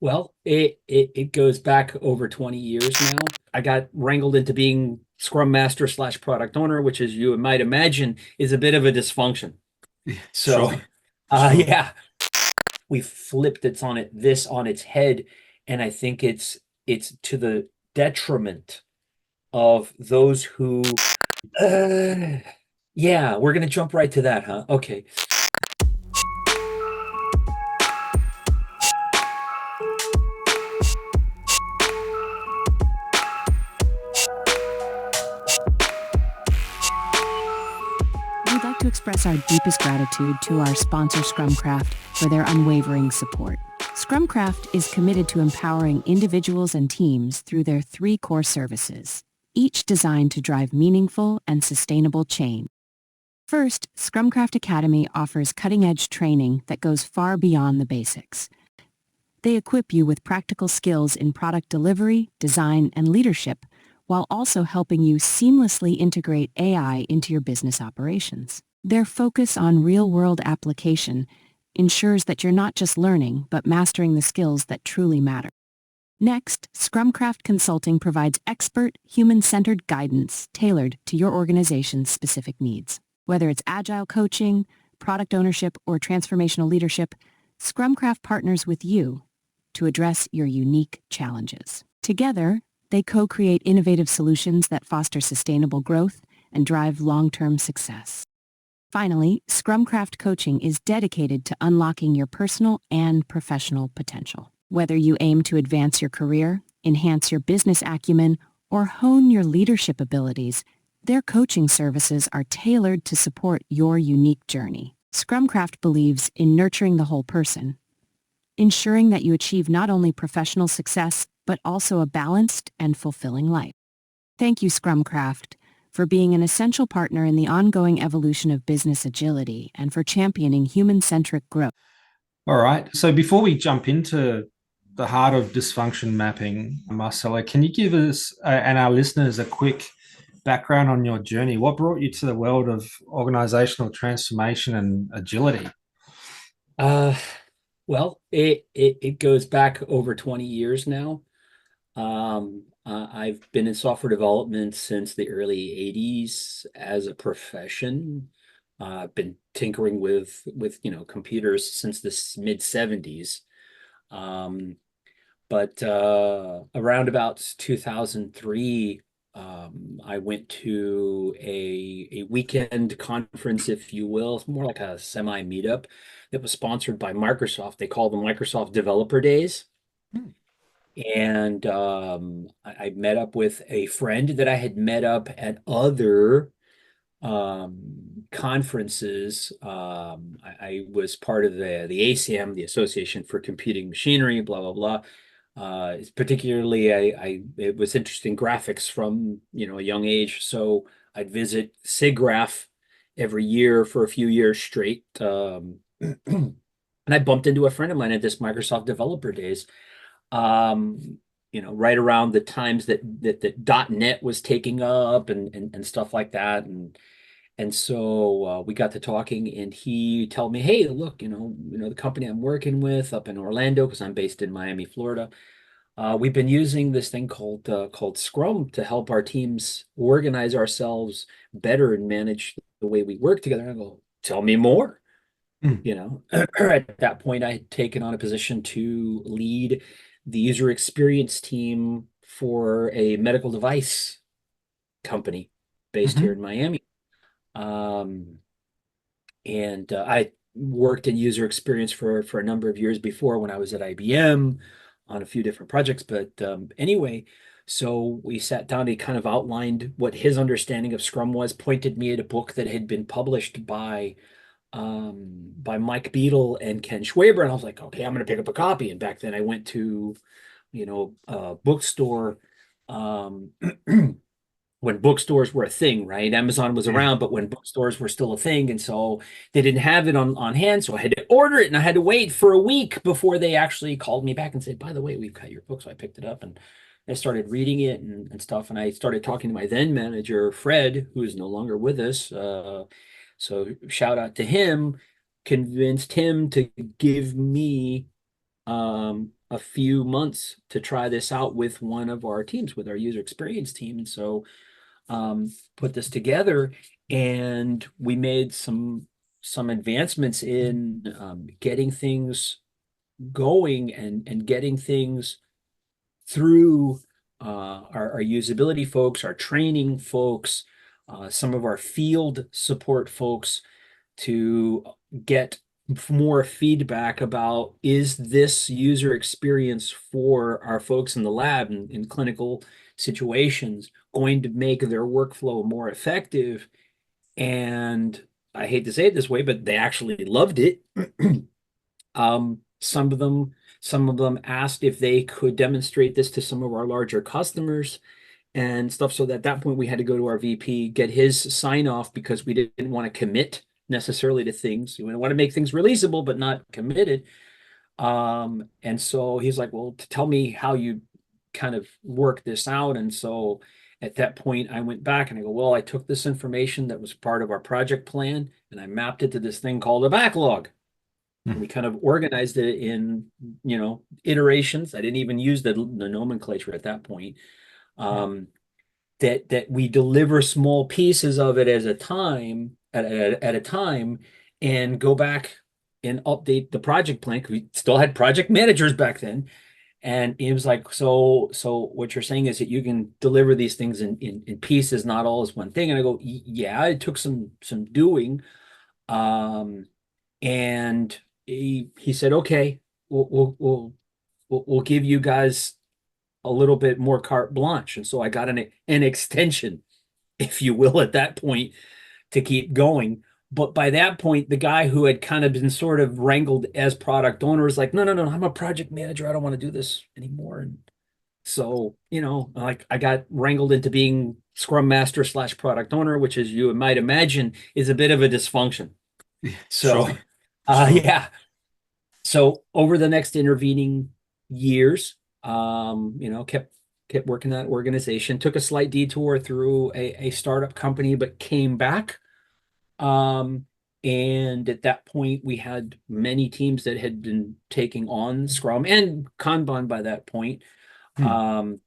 Well, it goes back over 20 years now. I got wrangled into being Scrum Master slash product owner, which, as you might imagine, is a bit of a dysfunction. So, Sure, sure. yeah, we flipped this on its head, and I think it's to the detriment of those who. Uh, yeah, we're gonna jump right to that, huh? Okay. We'd like to express our deepest gratitude to our sponsor Scrumcraft for their unwavering support. Scrumcraft is committed to empowering individuals and teams through their three core services, each designed to drive meaningful and sustainable change. First, Scrumcraft Academy offers cutting-edge training that goes far beyond the basics. They equip you with practical skills in product delivery, design, and leadership, while also helping you seamlessly integrate AI into your business operations. Their focus on real-world application ensures that you're not just learning, but mastering the skills that truly matter. Next, Scrumcraft Consulting provides expert, human-centered guidance tailored to your organization's specific needs. Whether it's agile coaching, product ownership, or transformational leadership, Scrumcraft partners with you to address your unique challenges. Together, they co-create innovative solutions that foster sustainable growth and drive long-term success. Finally, Scrumcraft Coaching is dedicated to unlocking your personal and professional potential. Whether you aim to advance your career, enhance your business acumen, or hone your leadership abilities, their coaching services are tailored to support your unique journey. Scrumcraft believes in nurturing the whole person, ensuring that you achieve not only professional success, but also a balanced and fulfilling life. Thank you, Scrumcraft, for being an essential partner in the ongoing evolution of business agility and for championing human-centric growth. All right. So before we jump into the heart of dysfunction mapping, Marcelo, can you give us and our listeners a quick background on your journey? What brought you to the world of organizational transformation and agility? Uh, well, it goes back over 20 years now. I've been in software development since the early 80s as a profession. I've been tinkering with computers since the mid 70s. Um, but around about 2003, I went to a weekend conference, if you will. It's more like a semi meetup that was sponsored by Microsoft. They call them Microsoft Developer Days. Hmm. And I met up with a friend that I had met up at other conferences. I was part of the ACM, the Association for Computing Machinery, blah, blah, blah. Particularly, it was interesting graphics from, a young age. So I'd visit SIGGRAPH every year for a few years straight. And I bumped into a friend of mine at this Microsoft Developer Days, right around the times that .NET was taking up and stuff like that. And so we got to talking, and he told me, "Hey, look, the company I'm working with up in Orlando, because I'm based in Miami, Florida. We've been using this thing called Scrum to help our teams organize ourselves better and manage the way we work together." I go, "Tell me more." Hmm. At that point, I had taken on a position to lead the user experience team for a medical device company based here Mhm. in Miami. Um, and I worked in user experience for a number of years before when I was at IBM on a few different projects. But anyway, so we sat down. He kind of outlined what his understanding of Scrum was, pointed me at a book that had been published by Mike Beadle and Ken Schwaber, and I was like, okay, I'm going to pick up a copy. And back then, I went to a bookstore. Um, when bookstores were a thing, right? Amazon was Yeah. around, but when bookstores were still a thing, and so they didn't have it on hand, so I had to order it, and I had to wait for a week before they actually called me back and said, "By the way, we've got your book." So I picked it up and I started reading it and stuff, and I started talking to my then manager, Fred, who is no longer with us. So shout out to him. Convinced him to give me a few months to try this out with one of our teams, with our user experience team. And so put this together, and we made some advancements in getting things going and getting things through our usability folks, our training folks, some of our field support folks, to get more feedback about, is this user experience for our folks in the lab and in clinical situations going to make their workflow more effective? And I hate to say it this way, but they actually loved it. Some of them asked if they could demonstrate this to some of our larger customers and stuff. So at that point, we had to go to our VP, get his sign off, because we didn't want to commit necessarily to things. We want to make things releasable, but not committed. And so he's like, well, tell me how you kind of work this out. And so at that point, I went back and I go, well, I took this information that was part of our project plan and I mapped it to this thing called a backlog. We kind of organized it in, iterations. I didn't even use the nomenclature at that point. That we deliver small pieces of it at a time, and go back and update the project plan, because we still had project managers back then. And it was like, so what you're saying is that you can deliver these things in pieces, not all as one thing. And I go, yeah, it took some doing. And he said, okay, we'll give you guys a little bit more carte blanche. And so I got an extension, if you will, at that point, to keep going. But by that point, the guy who had kind of been sort of wrangled as product owner was like, no, I'm a project manager. I don't want to do this anymore. And so, like, I got wrangled into being Scrum Master / product owner, which, as you might imagine, is a bit of a dysfunction. So, Sure. yeah. So over the next intervening years, kept working that organization, took a slight detour through a startup company, but came back. And at that point, we had many teams that had been taking on Scrum and Kanban by that point. So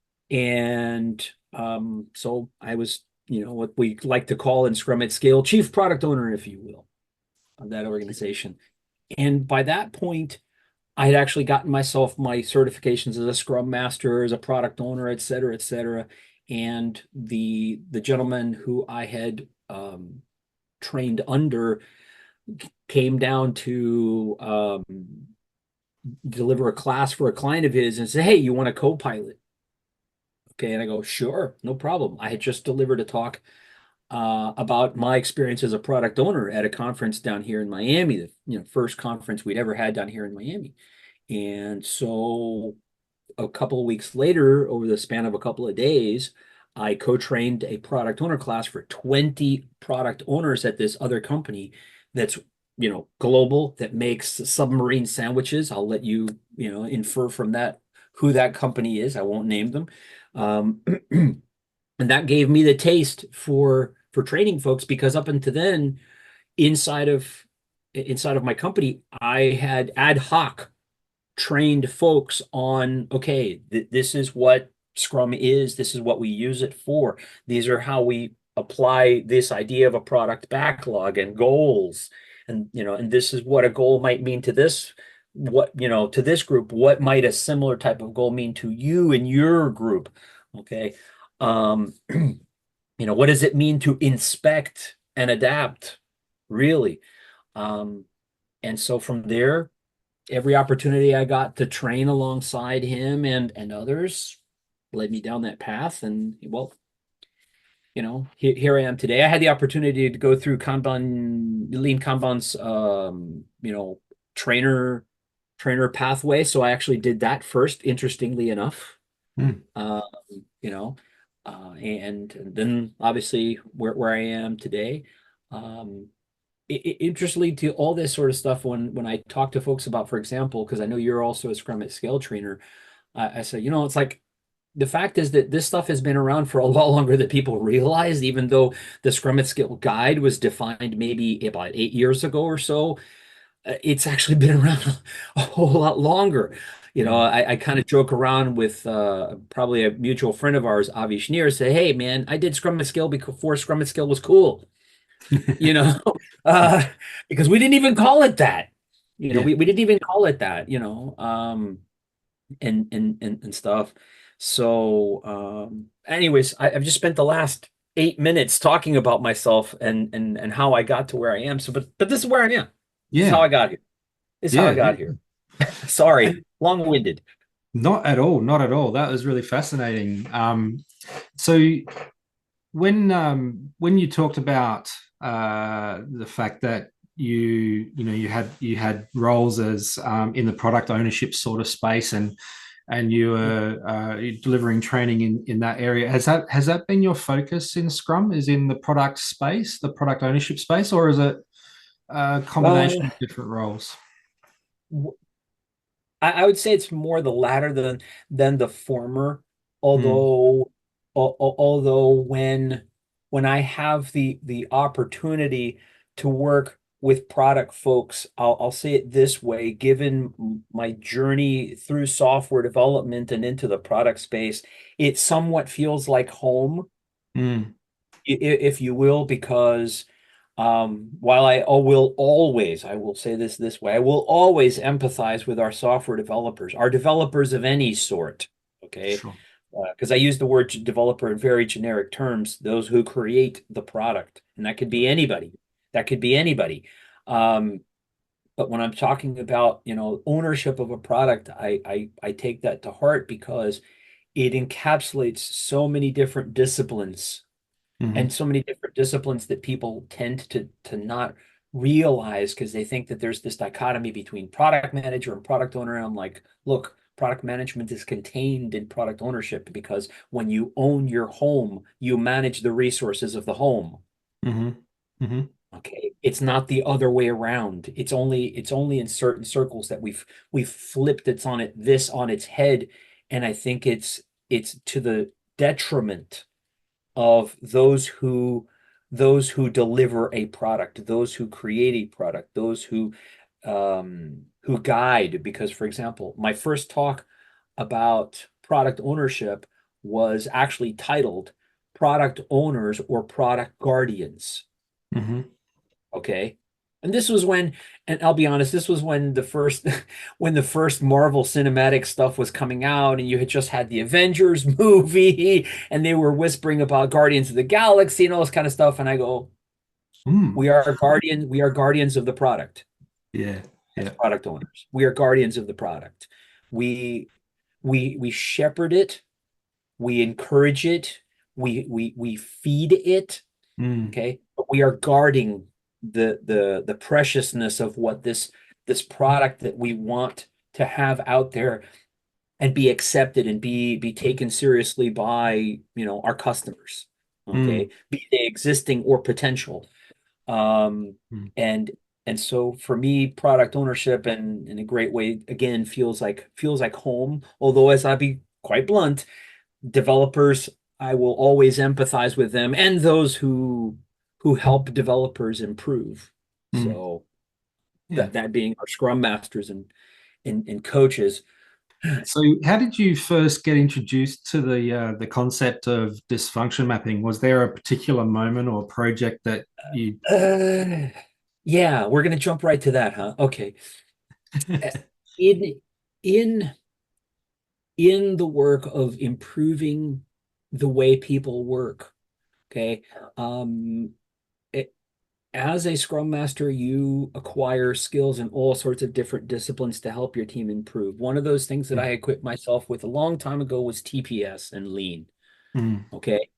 I was, what we like to call in Scrum at Scale, chief product owner, if you will, of that organization. And by that point, I had actually gotten myself my certifications as a Scrum Master, as a product owner, et cetera, et cetera. And the gentleman who I had trained under came down to deliver a class for a client of his and said, hey, you want a co-pilot? Okay, and I go, sure, no problem. I had just delivered a talk about my experience as a product owner at a conference down here in Miami, the first conference we'd ever had down here in Miami. And so a couple of weeks later, over the span of a couple of days, I co-trained a product owner class for 20 product owners at this other company that's, global, that makes submarine sandwiches. I'll let you, infer from that who that company is. I won't name them. And that gave me the taste for training folks, because up until then, inside of my company, I had ad hoc trained folks on, okay, this is what Scrum is, this is what we use it for, these are how we apply this idea of a product backlog and goals, and and this is what a goal might mean to this, to this group, what might a similar type of goal mean to you and your group. Okay. What does it mean to inspect and adapt, really? And so from there, every opportunity I got to train alongside him and others led me down that path. And well, here I am today. I had the opportunity to go through Lean Kanban's, trainer pathway. So I actually did that first, interestingly enough. And then obviously where I am today. Interestingly, to all this sort of stuff, when I talk to folks about, for example, because I know you're also a Scrum at Scale trainer, I say, it's like, the fact is that this stuff has been around for a lot longer than people realize, even though the Scrum at Scale guide was defined maybe about 8 years ago or so. It's actually been around a whole lot longer. I kind of joke around with probably a mutual friend of ours, Avi Schneer, say, hey man, I did Scrum at Scale before Scrum at Scale was cool, you know, Yeah. uh, because we didn't even call it that. Yeah. We didn't even call it that, and stuff. So, anyways, I've just spent the last 8 minutes talking about myself and how I got to where I am. So, but this is where I am. This is how Yeah. I got here. This is how I Yeah. got here. Sorry, long-winded. Not at all. Not at all. That was really fascinating. So when you talked about the fact that you had roles as in the product ownership sort of space, and you were delivering training in that area, has that been your focus in Scrum? Is in the product space, the product ownership space, or is it a Uh, combination of different roles? I would say it's more the latter than the former. Mm, Although when I have the opportunity to work with product folks, I'll say it this way, given my journey through software development and into the product space, it somewhat feels like home, mm, if you will, because while I will say this way, I will always empathize with our software developers, our developers of any sort, okay? sure. Because I use the word developer in very generic terms, those who create the product, and that could be anybody. That could be anybody. Um, but when I'm talking about, ownership of a product, I take that to heart because it encapsulates so many different disciplines and Hmm. so many different disciplines that people tend to not realize because they think that there's this dichotomy between product manager and product owner. And I'm like, look, product management is contained in product ownership because when you own your home, you manage the resources of the home. Hmm. Hmm. Okay. It's not the other way around. It's only in certain circles that we've flipped this on its head. And I think it's to the detriment of those who deliver a product, those who create a product, those who guide. Because, for example, my first talk about product ownership was actually titled Product Owners or Product Guardians. Hmm. Okay. And this was when, and I'll be honest, this was when the first when the first Marvel cinematic stuff was coming out, and you had just had the Avengers movie, and they were whispering about Guardians of the Galaxy and all this kind of stuff. And I go, Mm. we are guardians of the product Yeah. as Yeah. product owners. We are guardians of the product. We we shepherd it, we encourage it, we feed it. Mm. Okay, but we are guarding the preciousness of what this product that we want to have out there and be accepted and be taken seriously by our customers. Mm. Okay, be they existing or potential. um Mm. and and so for me, product ownership, and in a great way, again, feels like home. Although, as I be quite blunt, developers, I will always empathize with them and those who help developers improve. Mm. So Yeah. that being our Scrum Masters and coaches. So, how did you first get introduced to the concept of dysfunction mapping? Was there a particular moment or project that you? Uh, yeah, we're gonna jump right to that, huh? Okay. Uh, In in in the work of improving the way people work, okay. Um, as a Scrum Master, you acquire skills in all sorts of different disciplines to help your team improve. One of those things that I equipped myself with a long time ago was TPS and Lean. Mm. Okay.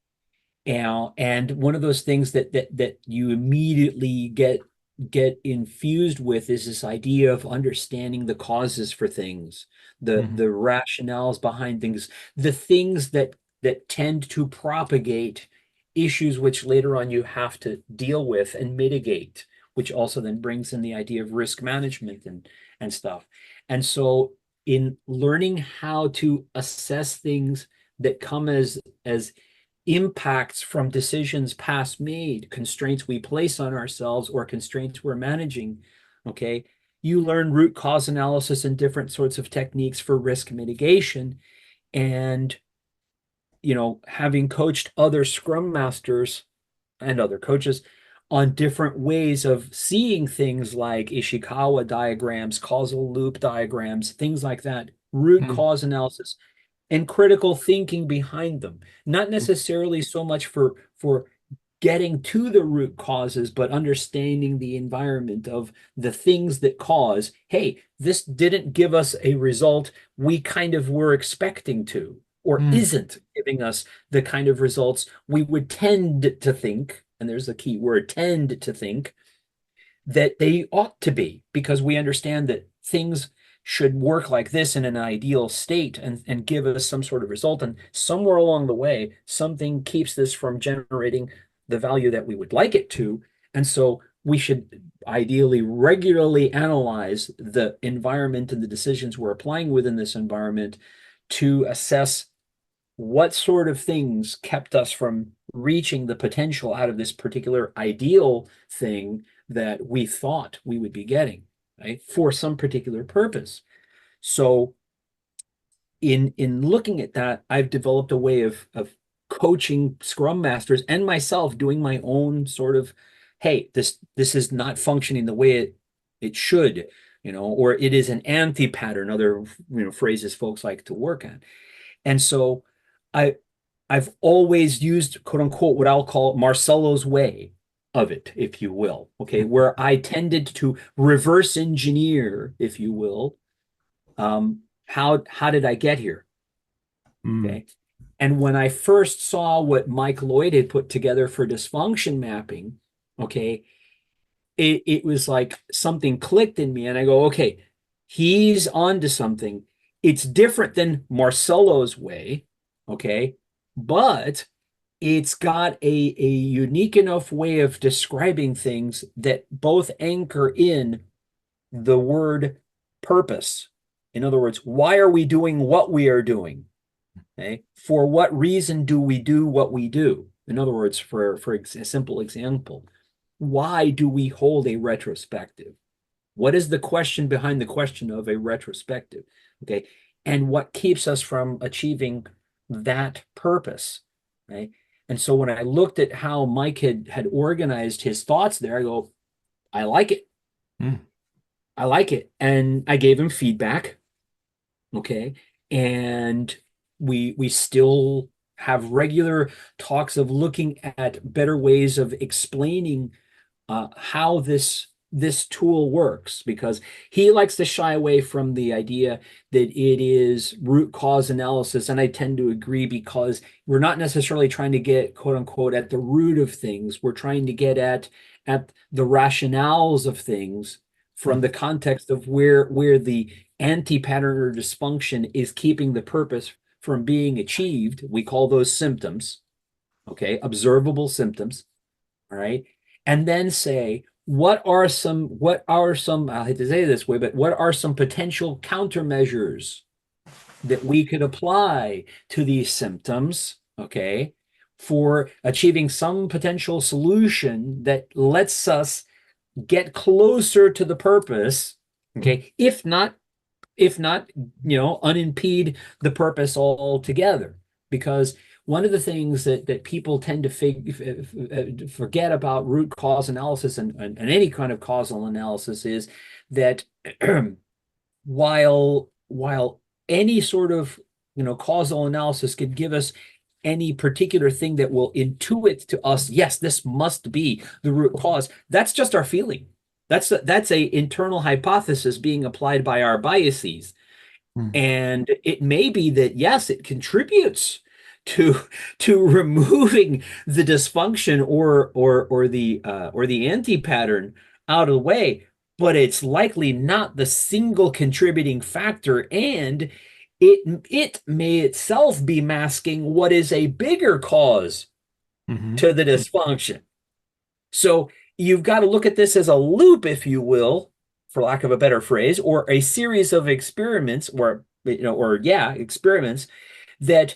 And one of those things that you immediately get infused with is this idea of understanding the causes for things, the Mhm. rationales behind things, the things that tend to propagate issues which later on you have to deal with and mitigate, which also then brings in the idea of risk management and stuff. And so in learning how to assess things that come as impacts from decisions past made, constraints we place on ourselves or constraints we're managing, okay? you learn root cause analysis and different sorts of techniques for risk mitigation. And, having coached other Scrum Masters and other coaches on different ways of seeing things like Ishikawa diagrams, causal loop diagrams, things like that, root cause analysis, and critical thinking behind them. Not necessarily so much for getting to the root causes, but understanding the environment of the things that cause, hey, this didn't give us a result we kind of were expecting to, or isn't giving us the kind of results we would tend to think, and there's the key word, tend to think, that they ought to be, because we understand that things should work like this in an ideal state and give us some sort of result. And somewhere along the way, something keeps this from generating the value that we would like it to. And so we should ideally regularly analyze the environment and the decisions we're applying within this environment to assess what sort of things kept us from reaching the potential out of this particular ideal thing that we thought we would be getting, right, for some particular purpose. So in looking at that, I've developed a way of coaching Scrum Masters and myself, doing my own sort of, hey, this is not functioning the way it should, or it is an anti-pattern, other phrases folks like to work on. And so I've always used, quote unquote, what I'll call Marcelo's way of it, if you will, okay, where I tended to reverse engineer, if you will, how did I get here? Okay. And when I first saw what Mike Lloyd had put together for dysfunction mapping, okay, it was like something clicked in me, and I go, okay, he's onto something. It's different than Marcelo's way, okay, but it's got a unique enough way of describing things that both anchor in the word purpose. In other words, why are we doing what we are doing? Okay. For what reason do we do what we do? In other words, for a simple example, why do we hold a retrospective? What is the question behind the question of a retrospective? Okay. And what keeps us from achieving that purpose? Right. And so when I looked at how Mike had organized his thoughts there, I go, I like it. I like it. And I gave him feedback. Okay. And we still have regular talks of looking at better ways of explaining how this tool works, because he likes to shy away from the idea that it is root cause analysis. And I tend to agree, because we're not necessarily trying to get, quote unquote, at the root of things. We're trying to get at the rationales of things from the context of where the anti-pattern or dysfunction is keeping the purpose from being achieved. We call those symptoms, okay, observable symptoms, all right? And then say, what are some, I hate to say it this way, but what are some potential countermeasures that we could apply to these symptoms, okay, for achieving some potential solution that lets us get closer to the purpose, okay, if not, unimpede the purpose altogether. Because one of the things that people tend to forget about root cause analysis and any kind of causal analysis is that while any sort of causal analysis could give us any particular thing that will intuit to us, yes, this must be the root cause, that's just our feeling. That's a internal hypothesis being applied by our biases. And it may be that, yes, it contributes to removing the dysfunction or the anti-pattern out of the way, but it's likely not the single contributing factor, and it may itself be masking what is a bigger cause to the dysfunction. So you've got to look at this as a loop, if you will, for lack of a better phrase, or a series of experiments, experiments that,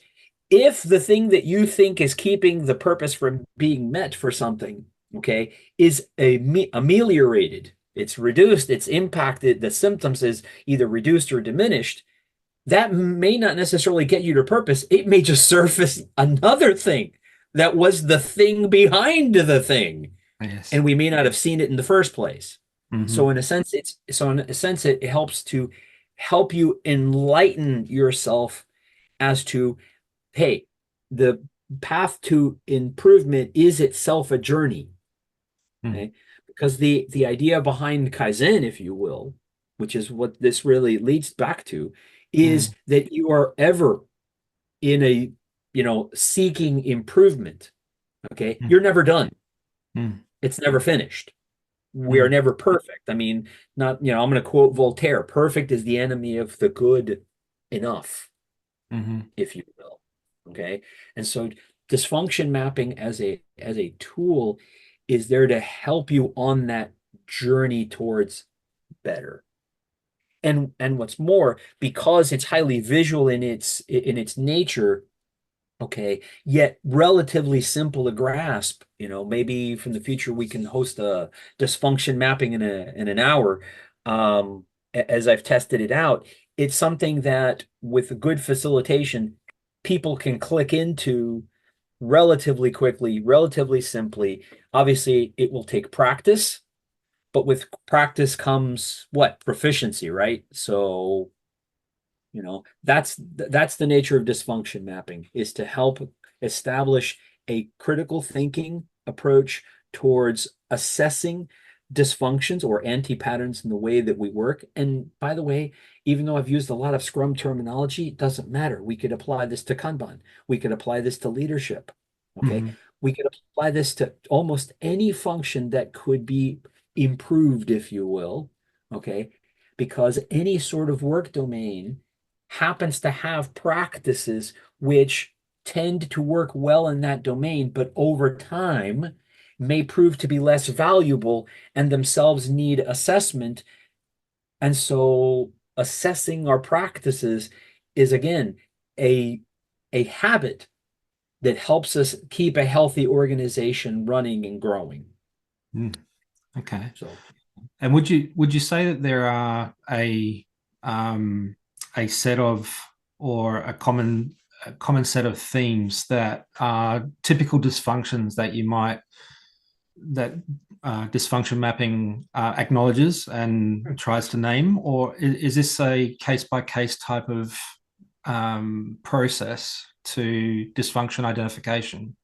if the thing that you think is keeping the purpose from being met for something, okay, is ameliorated, it's reduced, it's impacted, the symptoms is either reduced or diminished, that may not necessarily get you to purpose. It may just surface another thing that was the thing behind the thing. Yes. And we may not have seen it in the first place. Mm-hmm. So in a sense, it helps to help you enlighten yourself as to, hey, the path to improvement is itself a journey. Okay? Because the idea behind Kaizen, if you will, which is what this really leads back to, is that you are ever in a, seeking improvement. Okay. You're never done. It's never finished. We are never perfect. I mean, not, I'm going to quote Voltaire, perfect is the enemy of the good enough, if you will. Okay. And so dysfunction mapping as a tool is there to help you on that journey towards better. And what's more, because it's highly visual in its nature, okay, yet relatively simple to grasp. Maybe from the future we can host a dysfunction mapping in an hour. As I've tested it out, it's something that with a good facilitation, people can click into relatively quickly, relatively simply. Obviously, it will take practice, but with practice comes what? Proficiency, right? So, that's the nature of dysfunction mapping, is to help establish a critical thinking approach towards assessing dysfunctions or anti-patterns in the way that we work. And by the way, even though I've used a lot of Scrum terminology, it doesn't matter. We could apply this to Kanban. We could apply this to leadership. Okay. We could apply this to almost any function that could be improved, if you will. Okay. Because any sort of work domain happens to have practices which tend to work well in that domain, but over time may prove to be less valuable and themselves need assessment. And so assessing our practices is, again, a habit that helps us keep a healthy organization running and growing. Okay. So, and would you say that there are a set of, or a common set of themes that are typical dysfunctions that dysfunction mapping acknowledges and tries to name, or is this a case-by-case type of process to dysfunction identification?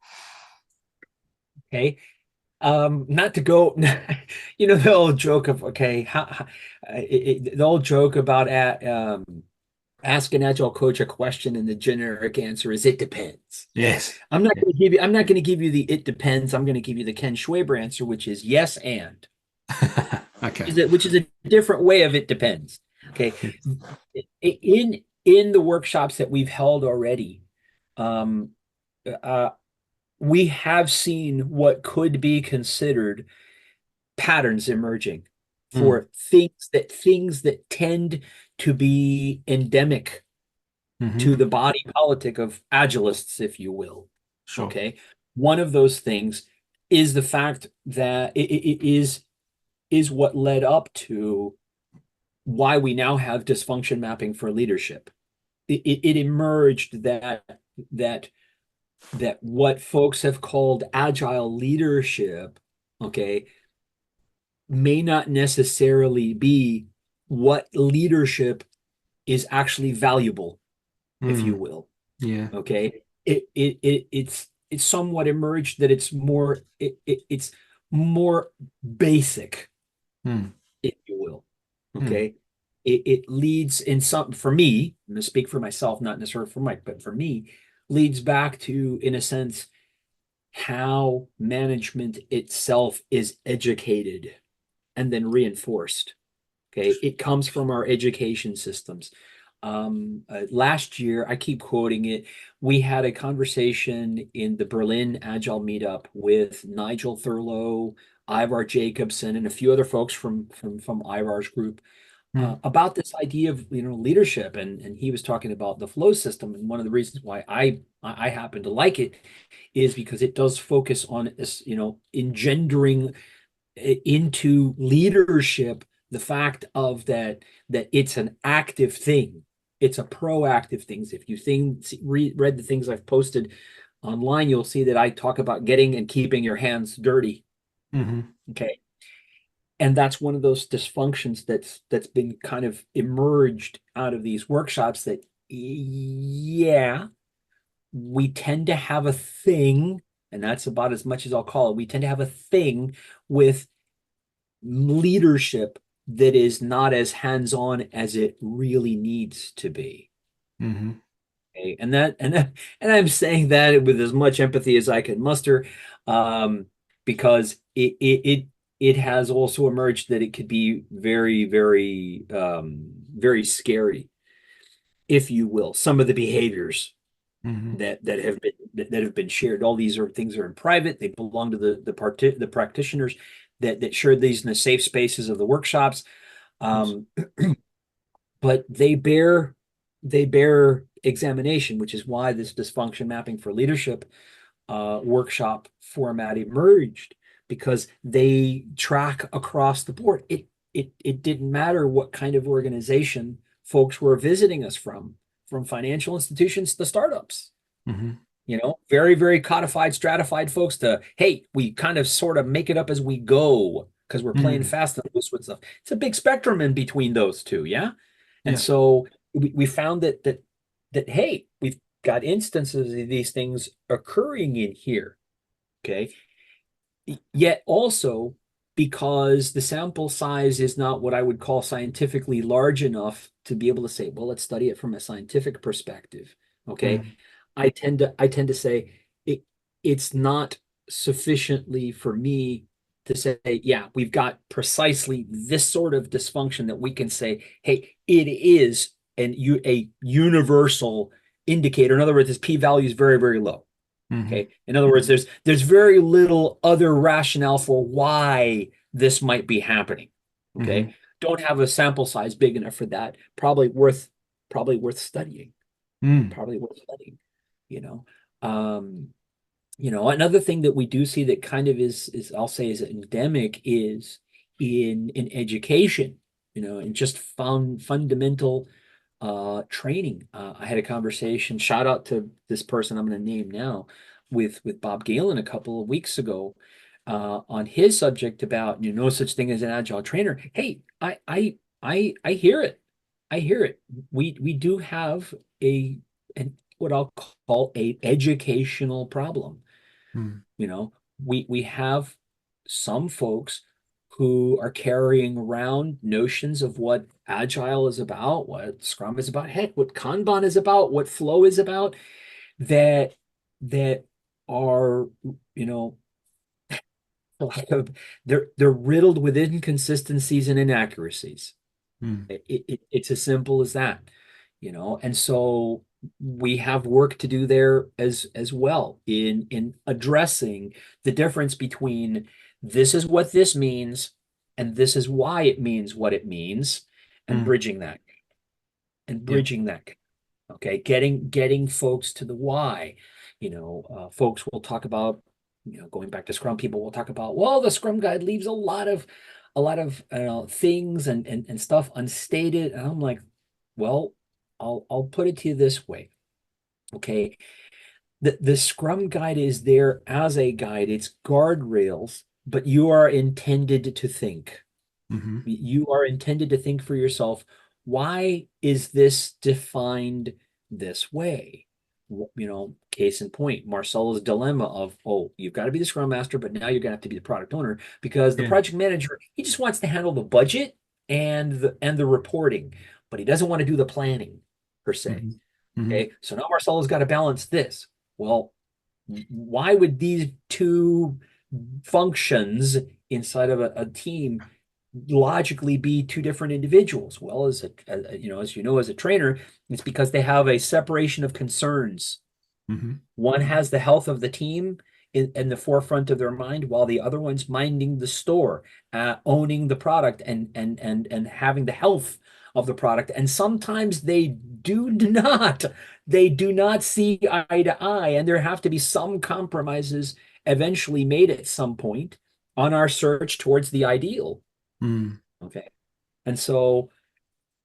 okay. Not to go, the old joke of, okay, the old joke about ask an Agile coach a question and the generic answer is it depends. Yes. I'm not going to give you the it depends. I'm going to give you the Ken Schwaber answer, which is yes and. Okay. Which is a different way of it depends. Okay. In the workshops that we've held already, we have seen what could be considered patterns emerging for things that tend to be endemic to the body politic of agilists, if you will. Sure. Okay. One of those things is the fact that it is what led up to why we now have dysfunction mapping for leadership. It emerged that what folks have called agile leadership, okay, may not necessarily be what leadership is actually valuable, if you will. Yeah. Okay. It's somewhat emerged that it's more basic, if you will. Okay. It leads in some, for me, I'm going to speak for myself, not necessarily for Mike, but for me, leads back to, in a sense, how management itself is educated and then reinforced. Okay. It comes from our education systems. Last year, I keep quoting it, we had a conversation in the Berlin Agile meetup with Nigel Thurlow, Ivar Jacobson, and a few other folks from Ivar's group about this idea of leadership, and he was talking about the flow system. And one of the reasons why I happen to like it is because it does focus on this, engendering into leadership the fact of that it's an active thing. It's a proactive thing. If you read the things I've posted online, you'll see that I talk about getting and keeping your hands dirty. Okay. And that's one of those dysfunctions that's been kind of emerged out of these workshops, that yeah, we tend to have a thing, and that's about as much as I'll call it. We tend to have a thing with leadership that is not as hands-on as it really needs to be. Okay? And I'm saying that with as much empathy as I can muster, because it has also emerged that it could be very, very, very scary, if you will. Some of the behaviors that have been shared. All these things are in private. They belong to the practitioners that shared these in the safe spaces of the workshops. But they bear examination, which is why this dysfunction mapping for leadership workshop format emerged, because they track across the board. It didn't matter what kind of organization folks were visiting us from financial institutions to startups. Very, very codified, stratified folks, to, hey, we kind of sort of make it up as we go because we're playing fast and loose with stuff. It's a big spectrum in between those two, yeah. And so we found that hey, we've got instances of these things occurring in here, okay. Yet also, because the sample size is not what I would call scientifically large enough to be able to say, well, let's study it from a scientific perspective, okay. I tend to say it's not sufficiently for me to say, yeah, we've got precisely this sort of dysfunction that we can say, hey, it is a universal indicator. In other words, this p-value is very, very low. Okay. In other words, there's very little other rationale for why this might be happening. Okay. Don't have a sample size big enough for that. Probably worth studying. Probably worth studying. Another thing that we do see that kind of is I'll say is endemic is in education, and just fundamental training. I had a conversation, shout out to this person I'm going to name now, with Bob Galen a couple of weeks ago, on his subject about no such thing as an agile trainer. Hey, I hear it. I hear it. We do have what I'll call a educational problem. We have some folks who are carrying around notions of what Agile is about, what Scrum is about, heck, what Kanban is about, what Flow is about, that are, they're riddled with inconsistencies and inaccuracies. It's as simple as that, and so we have work to do there as well in addressing the difference between this is what this means and this is why it means what it means, and bridging that okay, getting folks to the why. Folks will talk about, going back to Scrum, people will talk about, well, the Scrum guide leaves a lot of things and stuff unstated, and I'm like, well, I'll put it to you this way. Okay. The Scrum guide is there as a guide. It's guardrails, but you are intended to think. You are intended to think for yourself, why is this defined this way? Case in point, Marcelo's dilemma of, oh, you've got to be the Scrum Master, but now you're going to have to be the product owner, because the project manager, he just wants to handle the budget and the reporting, but he doesn't want to do the planning per se. Okay, so now Marcelo's got to balance this. Well, why would these two functions inside of a team logically be two different individuals? Well, as a trainer, it's because they have a separation of concerns. One has the health of the team in the forefront of their mind, while the other one's minding the store, owning the product, and having the health of the product. And sometimes they do not see eye to eye, and there have to be some compromises eventually made at some point on our search towards the ideal. Okay. And so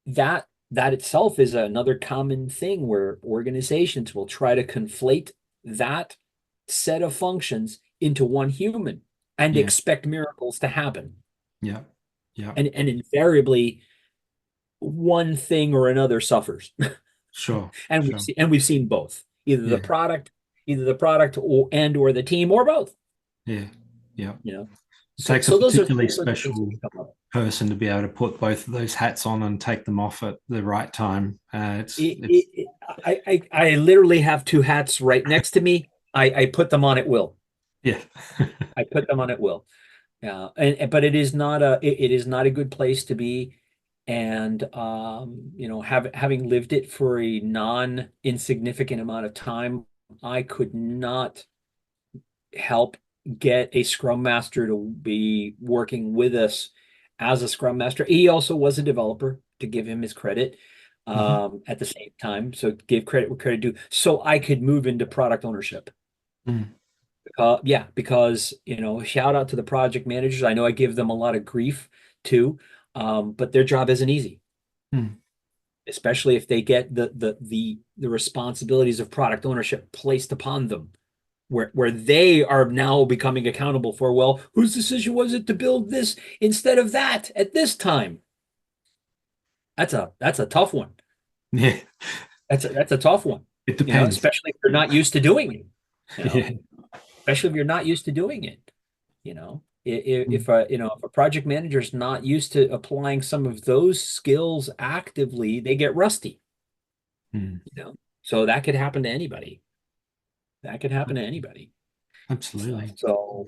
that itself is another common thing where organizations will try to conflate that set of functions into one human and Yeah. expect miracles to happen. Yeah. Yeah. And invariably one thing or another suffers. Sure. And Sure. we've seen both. Either Yeah. the product or the team or both. Yeah. Yeah. You know. It So takes a those are particularly the things special that come up. person to be able to put both of those hats on and take them off at the right time. I literally have two hats right next to me. I put them on at will. Yeah. I put them on at will. But it is not a good place to be. And having lived it for a non-insignificant amount of time, I could not help get a Scrum Master to be working with us as a Scrum Master. He also was a developer, to give him his credit, at the same time. So give credit where credit due. So I could move into product ownership. Because shout out to the project managers. I know I give them a lot of grief too, but their job isn't easy, especially if they get the responsibilities of product ownership placed upon them, where they are now becoming accountable for, well, whose decision was it to build this instead of that at this time? That's a tough one. Yeah. That's a tough one. It depends. Especially if you're not used to doing it. Yeah. Especially if you're not used to doing it. If a project manager is not used to applying some of those skills actively, they get rusty. So that could happen to anybody. Absolutely. So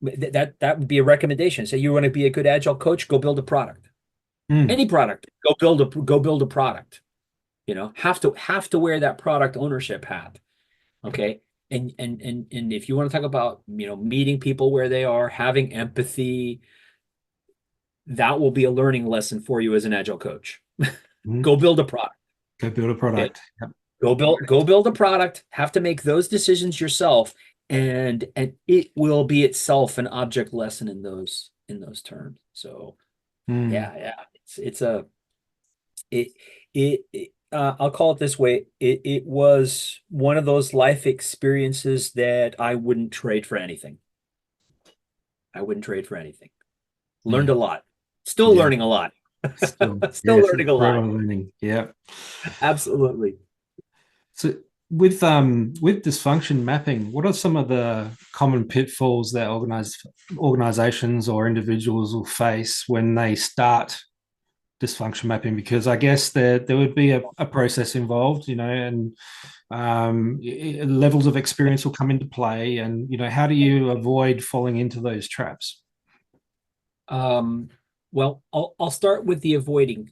that would be a recommendation. Say you want to be a good agile coach, go build a product. Any product, go build a product. Have to wear that product ownership hat. Okay. And if you want to talk about meeting people where they are, having empathy, that will be a learning lesson for you as an agile coach. Go build a product. Go build a product. Okay? Yep. Go build a product. Have to make those decisions yourself, and it will be itself an object lesson in those terms. So yeah, I'll call it this way. It was one of those life experiences that I wouldn't trade for anything. Learned a lot. Still learning a lot. Still learning a lot. Learning. Yeah. Absolutely. So with dysfunction mapping, what are some of the common pitfalls that organizations or individuals will face when they start dysfunction mapping? Because I guess there would be a process involved, and levels of experience will come into play. And how do you avoid falling into those traps? Well, I'll start with the avoiding.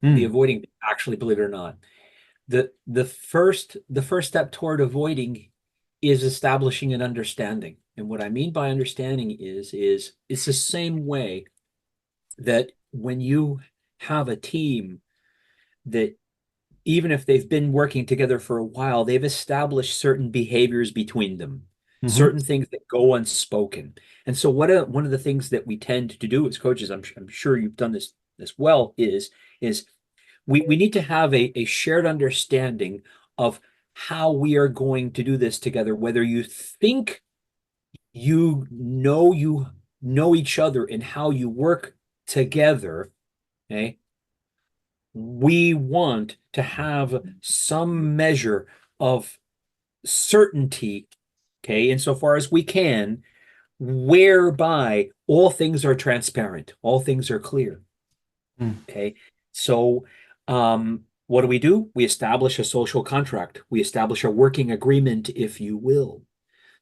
Actually, believe it or not, the first step toward avoiding is establishing an understanding. And what I mean by understanding is it's the same way that when you have a team that, even if they've been working together for a while, they've established certain behaviors between them, certain things that go unspoken. And so one of the things that we tend to do as coaches, I'm sure you've done this well, is we need to have a shared understanding of how we are going to do this together, whether you think you know each other and how you work together. Okay. We want to have some measure of certainty, okay, insofar as we can, whereby all things are transparent, all things are clear. Okay. So what do? We establish a social contract. We establish a working agreement, if you will.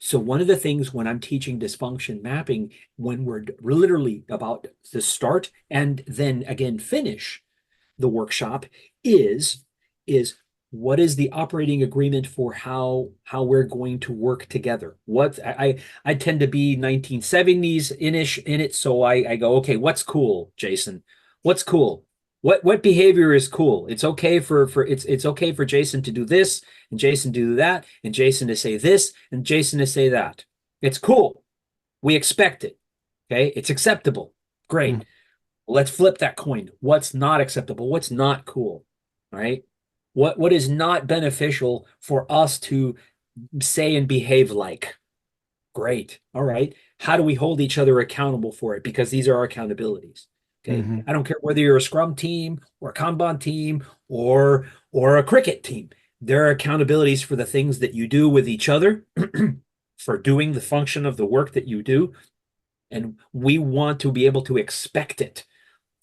So one of the things when I'm teaching dysfunction mapping, when we're literally about to start and then again finish the workshop, is what is the operating agreement for how we're going to work together? What I tend to be 1970s in it, so I go, okay, what's cool, Jason? What's cool? What behavior is cool? It's okay it's okay for Jason to do this, and Jason to do that, and Jason to say this, and Jason to say that. It's cool. We expect it. Okay. It's acceptable. Great. Mm. Let's flip that coin. What's not acceptable? What's not cool? Right? What is not beneficial for us to say and behave like? Great. All right. How do we hold each other accountable for it? Because these are our accountabilities. Okay. Mhm. I don't care whether you're a Scrum team or a Kanban team or a cricket team. There are accountabilities for the things that you do with each other, for doing the function of the work that you do. And we want to be able to expect it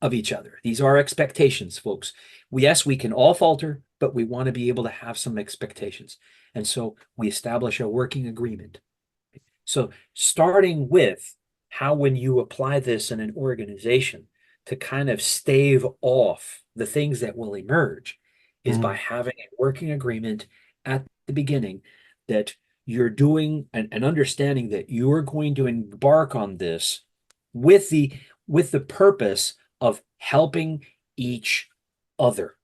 of each other. These are expectations, folks. Yes, we can all falter, but we want to be able to have some expectations. And so we establish a working agreement. So starting with how, when you apply this in an organization to kind of stave off the things that will emerge, is by Mm. having a working agreement at the beginning that you're doing and understanding that you're going to embark on this with the purpose of helping each other.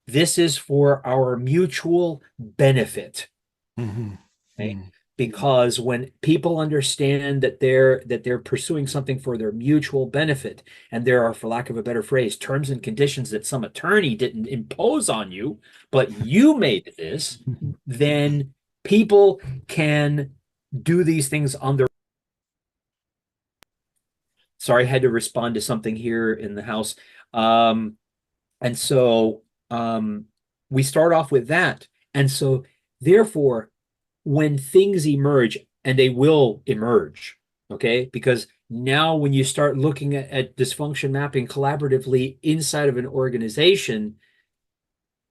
This is for our mutual benefit. Mhm. Okay? Mm. Because when people understand that they're pursuing something for their mutual benefit, and there are, for lack of a better phrase, terms and conditions that some attorney didn't impose on you, but you made this, then people can do these things on their. Sorry, I had to respond to something here in the house. And so we start off with that. And so therefore, when things emerge, and they will emerge, okay? Because now when you start looking at dysfunction mapping collaboratively inside of an organization,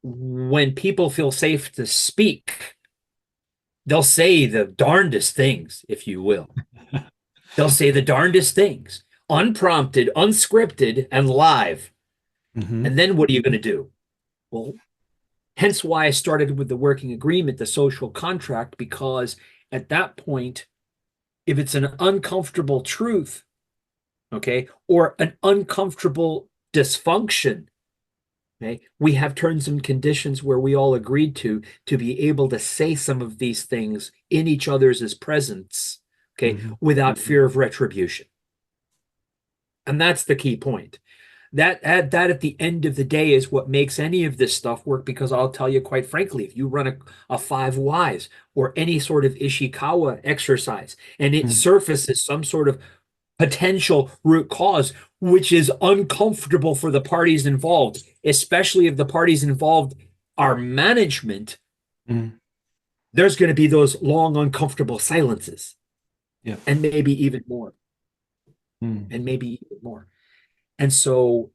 when people feel safe to speak, they'll say the darndest things, if you will. They'll say the darndest things, unprompted, unscripted, and live. Mhm. And then what are you going to do? Well, hence why I started with the working agreement, the social contract, because at that point, if it's an uncomfortable truth, okay, or an uncomfortable dysfunction, okay, we have terms and conditions where we all agreed to be able to say some of these things in each other's presence, okay, Mhm. without fear of retribution. And that's the key point. That at the end of the day is what makes any of this stuff work, because I'll tell you quite frankly, if you run a five whys or any sort of Ishikawa exercise and it Mm. surfaces some sort of potential root cause, which is uncomfortable for the parties involved, especially if the parties involved are management, Mm. there's going to be those long, uncomfortable silences, Yeah. and maybe even more, Mm. and maybe even more. And so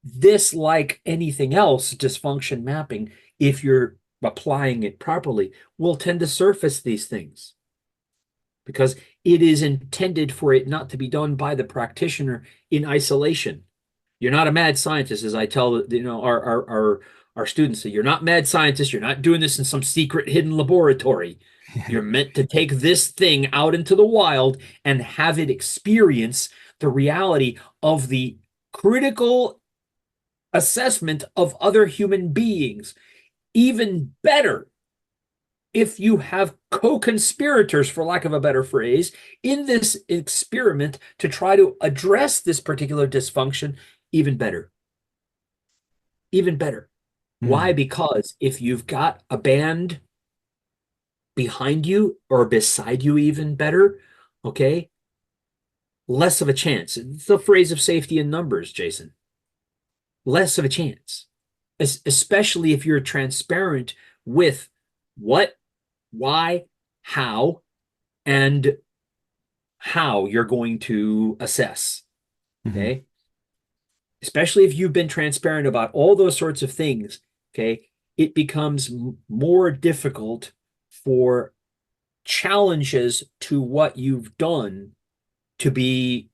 this, like anything else, dysfunction mapping, if you're applying it properly, will tend to surface these things, because it is intended for it not to be done by the practitioner in isolation. You're not a mad scientist, as I tell our students. You're not mad scientists. You're not doing this in some secret hidden laboratory. You're meant to take this thing out into the wild and have it experience the reality of the critical assessment of other human beings. Even better, if you have co-conspirators, for lack of a better phrase, in this experiment to try to address this particular dysfunction, even better. Even better. Why? Mm. Because if you've got a band behind you or beside you, even better, okay, less of a chance. It's the phrase of safety in numbers, Jason. Less of a chance, especially if you're transparent with what, why, how, and how you're going to assess. Mhm. Okay. Especially if you've been transparent about all those sorts of things. Okay. It becomes more difficult for challenges to what you've done to be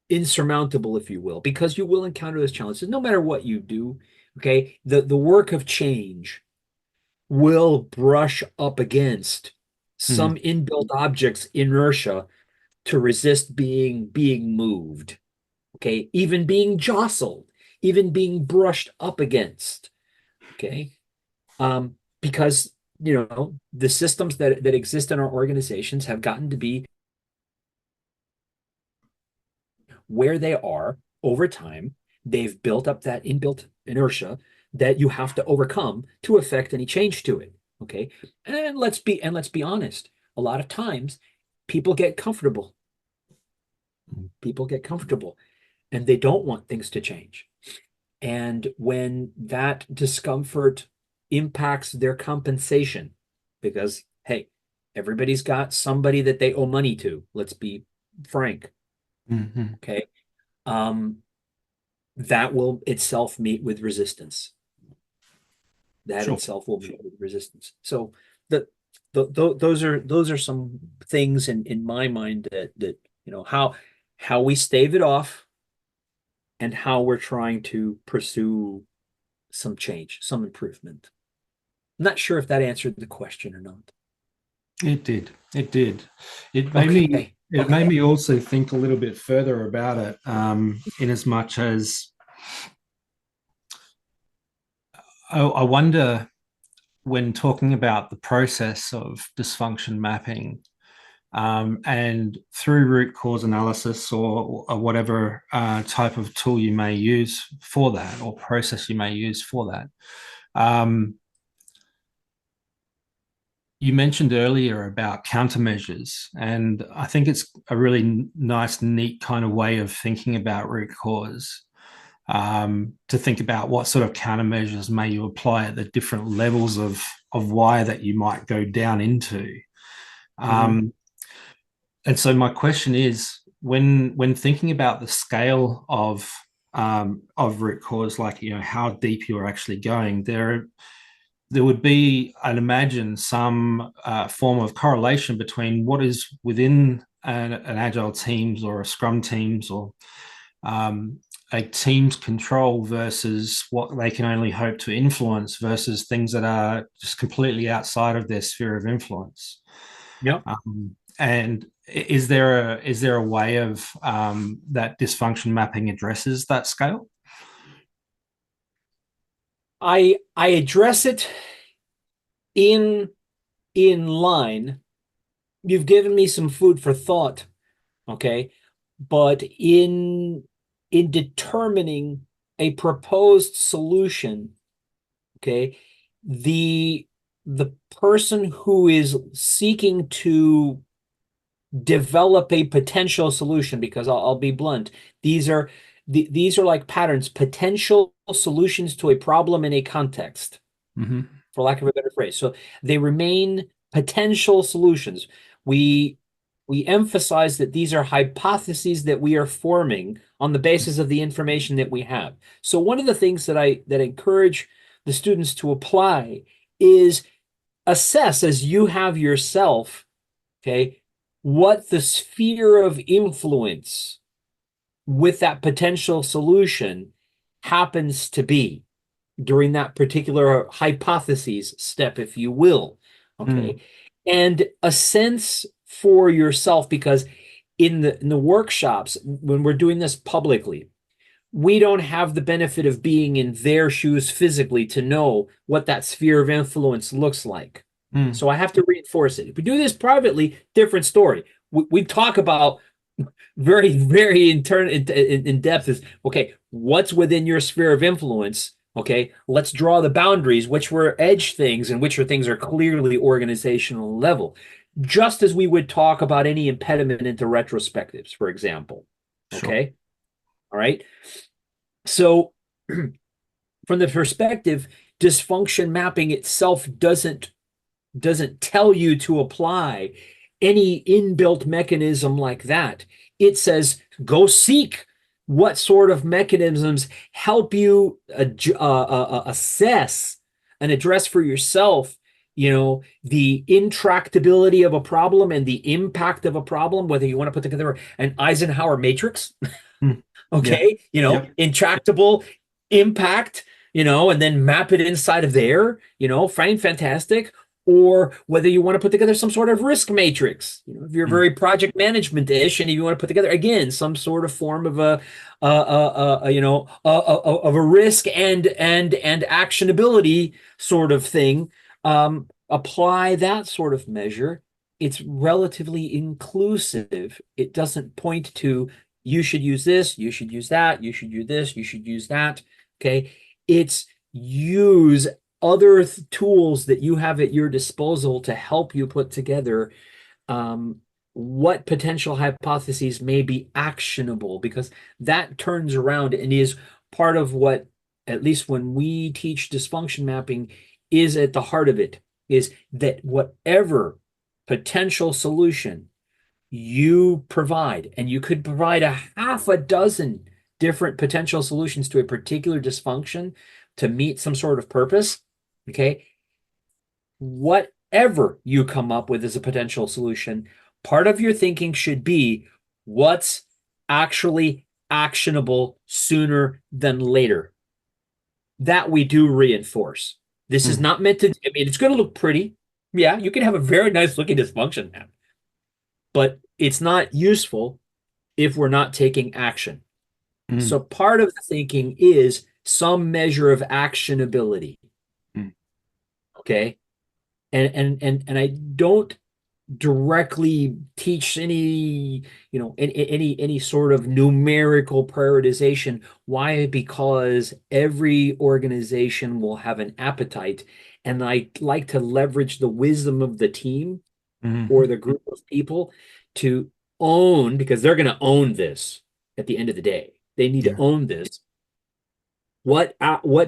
insurmountable, if you will, because you will encounter those challenges no matter what you do. Okay. The work of change will brush up against Mm. some inbuilt object's inertia to resist being moved, okay, even being jostled, even being brushed up against, okay, because the systems that exist in our organizations have gotten to be where they are over time. They've built up that inbuilt inertia that you have to overcome to affect any change to it. Okay. And let's be honest. A lot of times people get comfortable. People get comfortable and they don't want things to change. And when that discomfort impacts their compensation, because hey, everybody's got somebody that they owe money to. Let's be frank. Okay. That will itself meet with resistance. That Sure. itself will meet with resistance. So those are some things in my mind that how we stave it off and how we're trying to pursue some change, some improvement. I'm not sure if that answered the question or not. It did. It did. It made me also think a little bit further about it, in as much as I wonder, when talking about the process of dysfunction mapping, and through root cause analysis or whatever type of tool you may use for that, or process you may use for that. You mentioned earlier about countermeasures, and I think it's a really nice, neat kind of way of thinking about root cause, to think about what sort of countermeasures may you apply at the different levels of why that you might go down into. And so my question is, when thinking about the scale of root cause, like, how deep you're actually going, there would be, I'd imagine, some form of correlation between what is within an agile teams or a scrum teams or a team's control versus what they can only hope to influence versus things that are just completely outside of their sphere of influence. Yeah. And is there a way of that dysfunction mapping addresses that scale? I address it in line. You've given me some food for thought, okay? But in determining a proposed solution, okay, the person who is seeking to develop a potential solution, because I'll be blunt, these are like patterns, potential solutions to a problem in a context, for lack of a better phrase. So they remain potential solutions. We emphasize that these are hypotheses that we are forming on the basis of the information that we have. So one of the things that I encourage the students to apply is assess, as you have yourself, okay, what the sphere of influence with that potential solution happens to be during that particular hypotheses step, if you will. Okay. And a sense for yourself, because in the workshops, when we're doing this publicly, we don't have the benefit of being in their shoes physically to know what that sphere of influence looks like. So I have to reinforce it. If we do this privately, different story. We talk about very, very in depth is, okay, what's within your sphere of influence? Okay, let's draw the boundaries, which were edge things and which are things are clearly organizational level, just as we would talk about any impediment into retrospectives, for example. Okay. Sure. All right. So from the perspective, dysfunction mapping itself doesn't tell you to apply any inbuilt mechanism like that. It says, go seek what sort of mechanisms help you assess and address for yourself, the intractability of a problem and the impact of a problem, whether you want to put together an Eisenhower matrix, okay, intractable, impact, and then map it inside of there, fine, fantastic. Or whether you want to put together some sort of risk matrix, if you're very project management-ish, and if you want to put together again some sort of form of a risk and actionability sort of thing, apply that sort of measure. It's relatively inclusive. It doesn't point to you should use this, you should use that, you should use this, you should use that. Okay. It's use other tools that you have at your disposal to help you put together what potential hypotheses may be actionable, because that turns around and is part of what, at least when we teach dysfunction mapping, is at the heart of it, is that whatever potential solution you provide, and you could provide a half a dozen different potential solutions to a particular dysfunction to meet some sort of purpose, okay? Whatever you come up with as a potential solution, part of your thinking should be what's actually actionable sooner than later. That we do reinforce. This is not meant to, I mean, it's going to look pretty. Yeah, you can have a very nice looking dysfunction map, but it's not useful if we're not taking action. So part of the thinking is some measure of actionability. Okay. And I don't directly teach any, any sort of numerical prioritization. Why? Because every organization will have an appetite, and I like to leverage the wisdom of the team or the group of people to own, because they're going to own this at the end of the day. They need to own this. What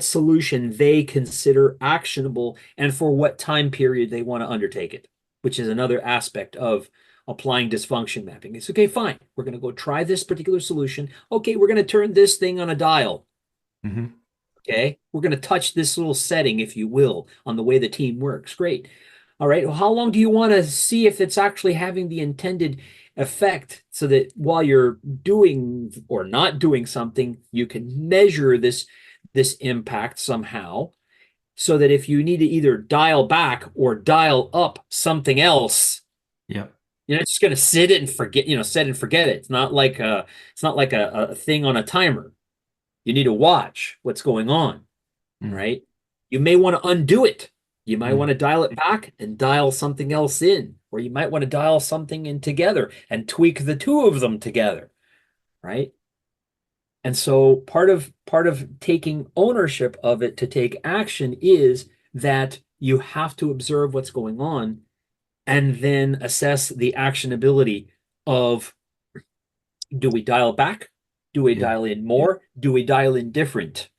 solution they consider actionable and for what time period they want to undertake it, which is another aspect of applying dysfunction mapping. It's okay, fine. We're going to go try this particular solution. Okay, we're going to turn this thing on a dial. Okay, we're going to touch this little setting, if you will, on the way the team works. Great. All right. Well, how long do you want to see if it's actually having the intended effect, so that while you're doing or not doing something, you can measure this impact somehow, so that if you need to either dial back or dial up something else, you're not just going to sit it and forget, set and forget it. It's not like a thing on a timer. You need to watch what's going on, right? You may want to undo it. You might want to dial it back and dial something else in, or you might want to dial something in together and tweak the two of them together, right? And so part of taking ownership of it to take action is that you have to observe what's going on and then assess the actionability of, do we dial back? Do we dial in more? Do we dial in different?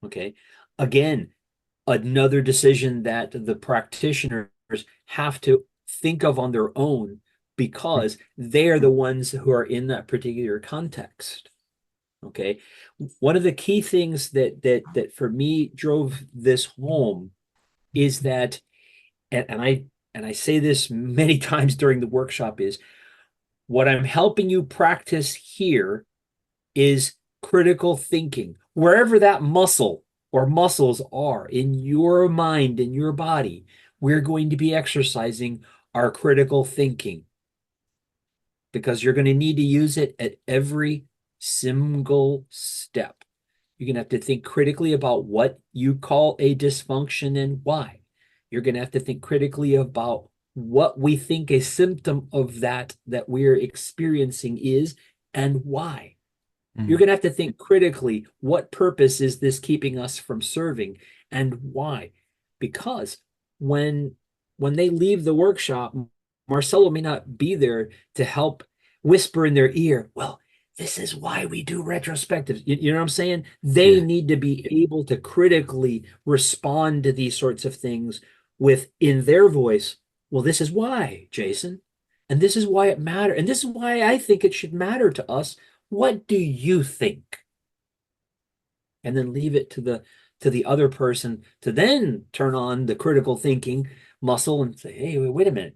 Okay. Again, another decision that the practitioners have to think of on their own, because they are the ones who are in that particular context. Okay. One of the key things that for me drove this home is that, and I say this many times during the workshop, is what I'm helping you practice here is critical thinking. Wherever that muscle or muscles are in your mind, in your body, we're going to be exercising our critical thinking, because you're going to need to use it at every single step. You're going to have to think critically about what you call a dysfunction and why. You're going to have to think critically about what we think a symptom of that we're experiencing is and why. You're going to have to think critically, what purpose is this keeping us from serving and why? Because when they leave the workshop, Marcelo may not be there to help whisper in their ear, well, this is why we do retrospectives. You know what I'm saying? They need to be able to critically respond to these sorts of things with, in their voice, well, this is why, Jason, and this is why it matters, and this is why I think it should matter to us. What do you think? And then leave it to the other person to then turn on the critical thinking muscle and say, hey, wait a minute,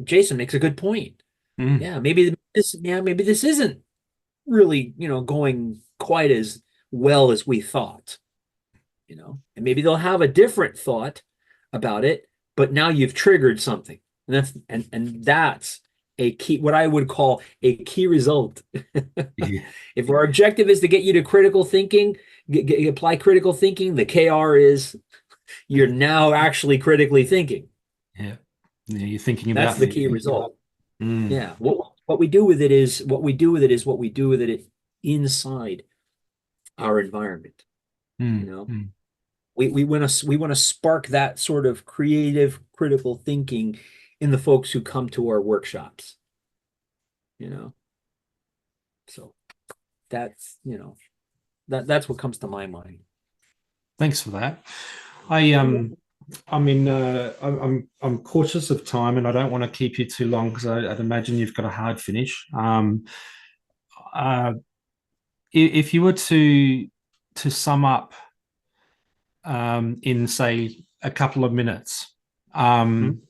Jason makes a good point. Maybe this isn't really, going quite as well as we thought, and maybe they'll have a different thought about it, but now you've triggered something. And that's a key, what I would call a key result. If our objective is to get you to critical thinking, apply critical thinking, the KR is you're now actually critically thinking. You're thinking about that's the key result. Yeah. what we do with it is what we do with it is what we do with it inside our environment. You know, mm. we want to spark that sort of creative, critical thinking in the folks who come to our workshops. You know, so that's that's what comes to my mind. Thanks for that. I mean, I'm cautious of time, and I don't want to keep you too long because I'd imagine you've got a hard finish. Uh, if you were to sum up in say a couple of minutes, Mhm.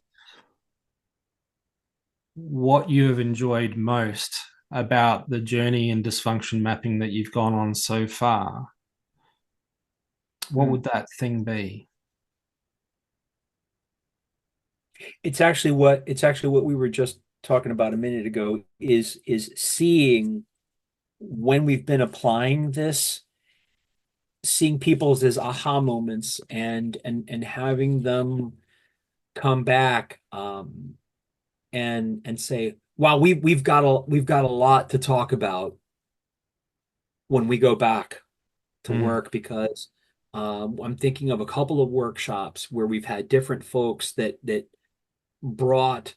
what you have enjoyed most about the journey and dysfunction mapping that you've gone on so far, what would that thing be? It's actually what we were just talking about a minute ago is seeing when we've been applying this, seeing people's as aha moments and having them come back and say, wow, we've got a lot to talk about when we go back to Mm, work because I'm thinking of a couple of workshops where we've had different folks that brought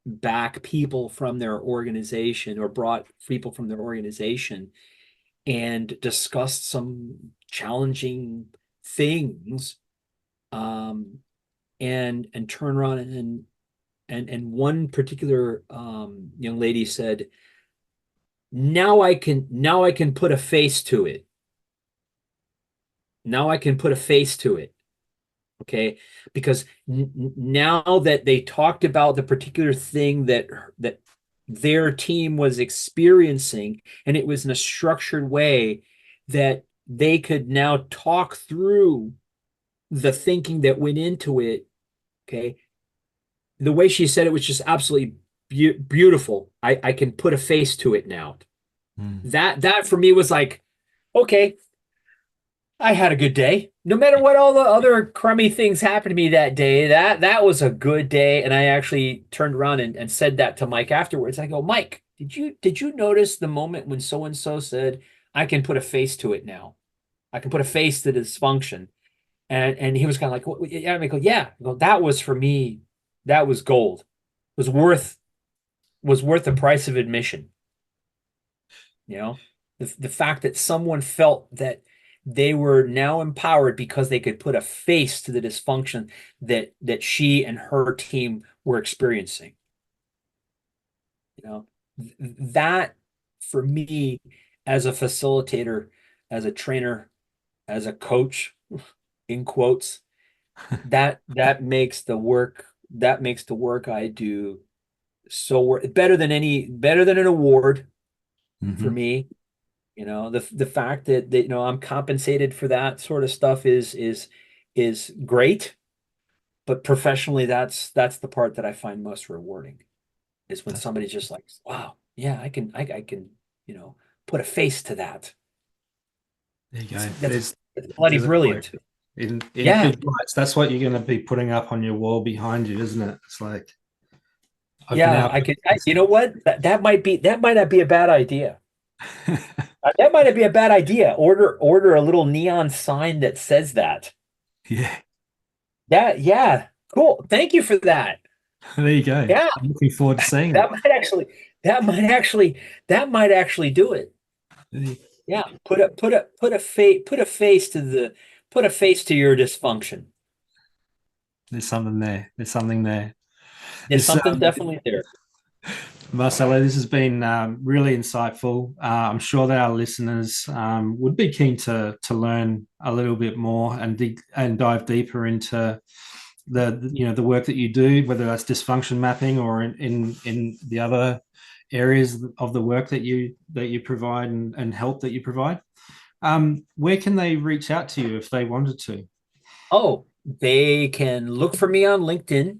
back people from their organization or brought people from their organization and discussed some challenging things and turn around and one particular young lady said, now I can put a face to it. Now I can put a face to it. Okay, because now that they talked about the particular thing that their team was experiencing, and it was in a structured way that they could now talk through the thinking that went into it. Okay, the way she said it was just absolutely beautiful. I can put a face to it now. mm. That for me was like, okay, I had a good day. No matter what all the other crummy things happened to me that day, that was a good day. And I actually turned around and said that to Mike afterwards. I go, Mike, did you notice the moment when so and so said, I can put a face to it now. I can put a face to dysfunction. And he was kind of like, what? Yeah, I go, yeah. I go, that was for me, that was gold. It was worth the price of admission. You know, the fact that someone felt that they were now empowered because they could put a face to the dysfunction that she and her team were experiencing. You know, that for me as a facilitator, as a trainer, as a coach, in quotes, that makes the work I do so better than an award for Mhm. me. The fact that I'm compensated for that sort of stuff is great, but professionally, that's the part that I find most rewarding is when That's, somebody's just like, wow, yeah, I can put a face to that. there you That's go. that's, that's bloody There's a quote brilliant. in Yeah, big lights. That's what you're going to be putting up on your wall behind you, isn't it? It's like I've yeah, now I put can. this. You know what? That might not be a bad idea. That might not be a bad idea. Order a little neon sign that says that. Yeah, Yeah, cool. Thank you for that. there you go. Yeah, I'm looking forward to seeing that it. might actually, that might actually, that might actually do it. Yeah, put a face to your dysfunction. There's something there. There's something there. There's This something definitely there. Marcelo, this has been really insightful. I'm sure that our listeners would be keen to learn a little bit more and dig and dive deeper into the work that you do, whether that's dysfunction mapping or in the other areas of the work that you provide and help that you provide. Where can they reach out to you if they wanted to? Oh, they can look for me on LinkedIn.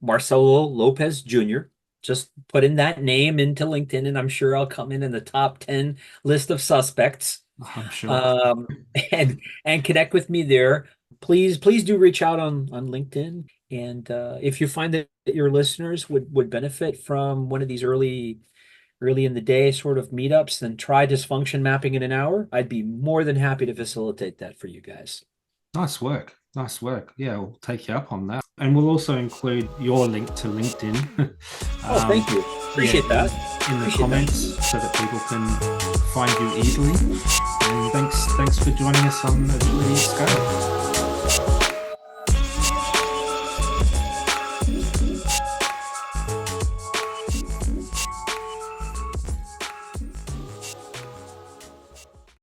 Marcelo Lopez Jr. Just put in that name into LinkedIn, and I'm sure I'll come in the top 10 list of suspects. I'm sure. Um, and connect with me there. please do reach out on LinkedIn. And if you find that your listeners would benefit from one of these early in the day sort of meetups, then try dysfunction mapping in an hour. I'd be more than happy to facilitate that for you guys. Nice work. Nice work. Yeah, we'll take you up on that. And we'll also include your link to LinkedIn. Oh, thank you. Appreciate that. In the Appreciate comments that. so that people can find you easily. And thanks for joining us on Agility at Scale.